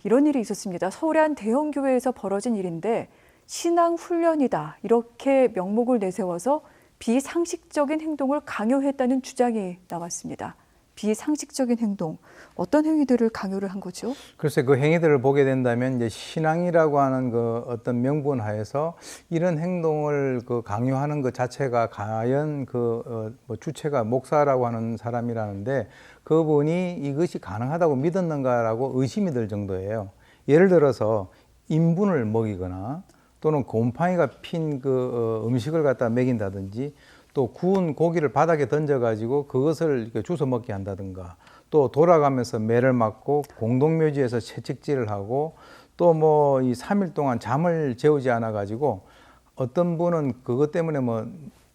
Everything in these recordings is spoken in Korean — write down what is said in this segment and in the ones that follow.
이런 일이 있었습니다. 서울의 한 대형 교회에서 벌어진 일인데 신앙 훈련이다 이렇게 명목을 내세워서 비상식적인 행동을 강요했다는 주장이 나왔습니다. 비상식적인 행동, 어떤 행위들을 강요를 한 거죠? 글쎄 그 행위들을 보게 된다면 이제 신앙이라고 하는 그 어떤 명분 하에서 이런 행동을 그 강요하는 것 자체가 과연 뭐 주체가 목사라고 하는 사람이라는데 그분이 이것이 가능하다고 믿었는가라고 의심이 들 정도예요. 예를 들어서 인분을 먹이거나 또는 곰팡이가 핀 음식을 갖다 먹인다든지 또 구운 고기를 바닥에 던져가지고 그것을 주워 먹게 한다든가 또 돌아가면서 매를 맞고 공동묘지에서 채찍질을 하고 또 뭐 이 3일 동안 잠을 재우지 않아 가지고 어떤 분은 그것 때문에 뭐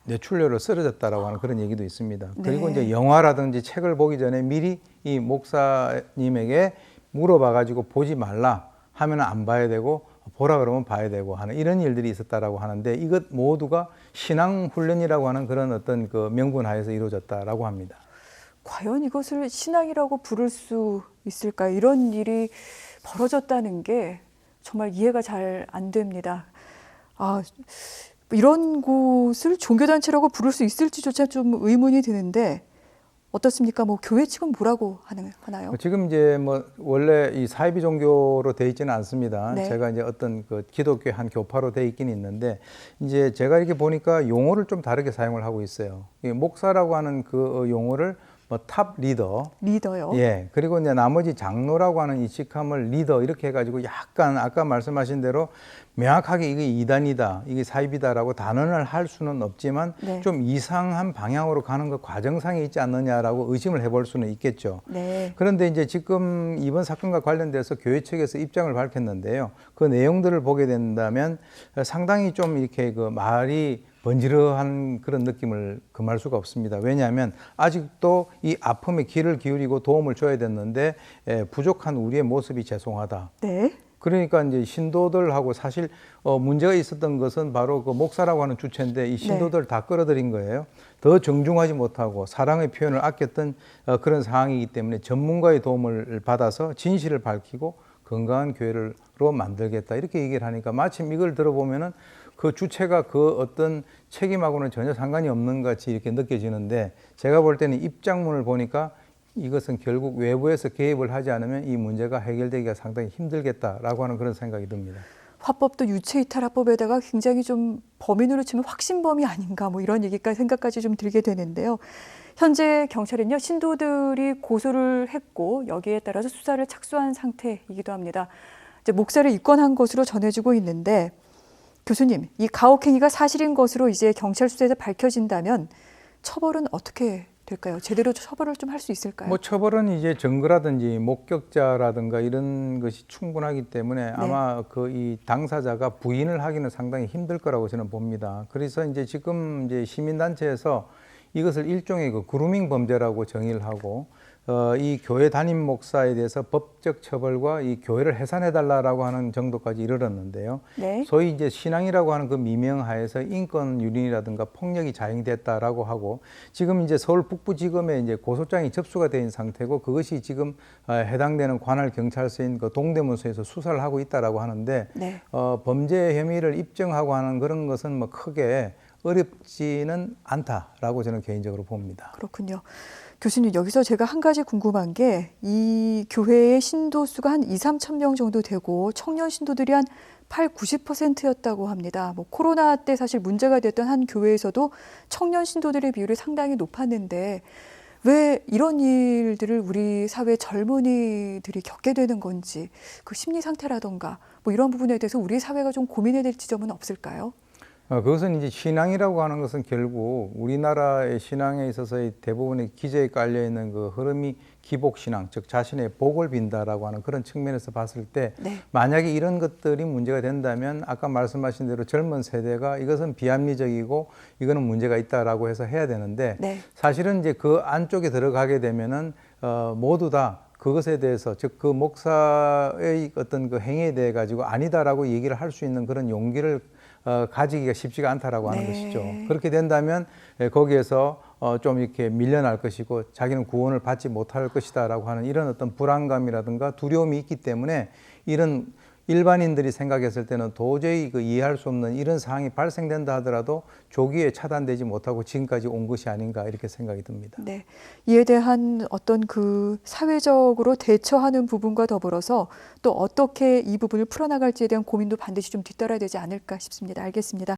뇌출혈로 쓰러졌다라고 하는 그런 얘기도 있습니다. 그리고 이제 영화라든지 책을 보기 전에 미리 이 목사님에게 물어봐 가지고 보지 말라 하면 안 봐야 되고 보라 그러면 봐야 되고 하는 이런 일들이 있었다라고 하는데 이것 모두가 신앙 훈련이라고 하는 그런 어떤 그 명분 하에서 이루어졌다라고 합니다. 과연 이것을 신앙이라고 부를 수 있을까요? 이런 일이 벌어졌다는 게 정말 이해가 잘 안 됩니다. 이런 곳을 종교단체라고 부를 수 있을지조차 좀 의문이 드는데 어떻습니까? 뭐 교회 측은 뭐라고 하나요? 지금 이제 뭐 원래 이 사이비 종교로 돼 있지는 않습니다. 네. 제가 이제 어떤 그 기독교 한 교파로 돼 있긴 있는데 이제 제가 이렇게 보니까 용어를 좀 다르게 사용을 하고 있어요. 이 목사라고 하는 그 용어를 뭐 탑 리더요. 예. 그리고 이제 나머지 장로라고 하는 이 직함을 리더 이렇게 해가지고 약간 아까 말씀하신 대로 명확하게 이게 이단이다, 이게 사입이다라고 단언을 할 수는 없지만 네. 좀 이상한 방향으로 가는 그 과정상에 있지 않느냐라고 의심을 해볼 수는 있겠죠. 네. 그런데 이제 지금 이번 사건과 관련돼서 교회 측에서 입장을 밝혔는데요. 그 내용들을 보게 된다면 상당히 좀 이렇게 그 말이 번지르한 그런 느낌을 금할 수가 없습니다. 왜냐하면 아직도 이 아픔에 귀를 기울이고 도움을 줘야 됐는데 부족한 우리의 모습이 죄송하다. 네. 그러니까 이제 신도들하고 사실 문제가 있었던 것은 바로 그 목사라고 하는 주체인데 이 신도들 다 끌어들인 거예요. 더 정중하지 못하고 사랑의 표현을 아꼈던 그런 상황이기 때문에 전문가의 도움을 받아서 진실을 밝히고 건강한 교회로 만들겠다 이렇게 얘기를 하니까 마침 이걸 들어보면은 그 주체가 그 어떤 책임하고는 전혀 상관이 없는 것 같이 이렇게 느껴지는데 제가 볼 때는 입장문을 보니까 이것은 결국 외부에서 개입을 하지 않으면 이 문제가 해결되기가 상당히 힘들겠다라고 하는 그런 생각이 듭니다. 화법도 유체이탈화법에다가 굉장히 좀 범인으로 치면 확신범이 아닌가 뭐 이런 얘기까지 생각까지 좀 들게 되는데요. 현재 경찰은요 신도들이 고소를 했고 여기에 따라서 수사를 착수한 상태이기도 합니다. 이제 목사를 입건한 것으로 전해지고 있는데 교수님, 이 가혹행위가 사실인 것으로 이제 경찰 수사에서 밝혀진다면 처벌은 어떻게 될까요? 제대로 처벌을 좀 할 수 있을까요? 뭐 처벌은 이제 증거라든지 목격자라든가 이런 것이 충분하기 때문에 아마 그 이 당사자가 부인을 하기는 상당히 힘들 거라고 저는 봅니다. 그래서 이제 지금 이제 시민단체에서 이것을 일종의 그 그루밍 범죄라고 정의를 하고 이 교회 담임 목사에 대해서 법적 처벌과 이 교회를 해산해달라라고 하는 정도까지 이르렀는데요. 네. 소위 이제 신앙이라고 하는 그 미명하에서 인권 유린이라든가 폭력이 자행됐다라고 하고 지금 이제 서울 북부지검에 이제 고소장이 접수가 된 상태고 그것이 지금 해당되는 관할 경찰서인 그 동대문서에서 수사를 하고 있다라고 하는데 범죄 혐의를 입증하고 하는 그런 것은 뭐 크게 어렵지는 않다라고 저는 개인적으로 봅니다. 그렇군요. 교수님, 여기서 제가 한 가지 궁금한 게 이 교회의 신도 수가 한 2, 3천 명 정도 되고 청년 신도들이 한 8, 90%였다고 합니다. 뭐 코로나 때 사실 문제가 됐던 한 교회에서도 청년 신도들의 비율이 상당히 높았는데 왜 이런 일들을 우리 사회 젊은이들이 겪게 되는 건지 그 심리 상태라던가 뭐 이런 부분에 대해서 우리 사회가 좀 고민해야 될 지점은 없을까요? 그것은 이제 신앙이라고 하는 것은 결국 우리나라의 신앙에 있어서의 대부분의 기저에 깔려 있는 그 흐름이 기복신앙, 즉 자신의 복을 빈다라고 하는 그런 측면에서 봤을 때 만약에 이런 것들이 문제가 된다면 아까 말씀하신 대로 젊은 세대가 이것은 비합리적이고 이거는 문제가 있다라고 해서 해야 되는데 사실은 이제 그 안쪽에 들어가게 되면은 모두 다 그것에 대해서 즉 그 목사의 어떤 그 행위에 대해 가지고 아니다라고 얘기를 할 수 있는 그런 용기를 가지기가 쉽지가 않다라고 하는 것이죠. 그렇게 된다면 거기에서 좀 이렇게 밀려날 것이고 자기는 구원을 받지 못할 것이다라고 하는 이런 어떤 불안감이라든가 두려움이 있기 때문에 이런 일반인들이 생각했을 때는 도저히 이해할 수 없는 이런 상황이 발생된다 하더라도 조기에 차단되지 못하고 지금까지 온 것이 아닌가 이렇게 생각이 듭니다. 네, 이에 대한 어떤 그 사회적으로 대처하는 부분과 더불어서 또 어떻게 이 부분을 풀어나갈지에 대한 고민도 반드시 좀 뒤따라야 되지 않을까 싶습니다. 알겠습니다.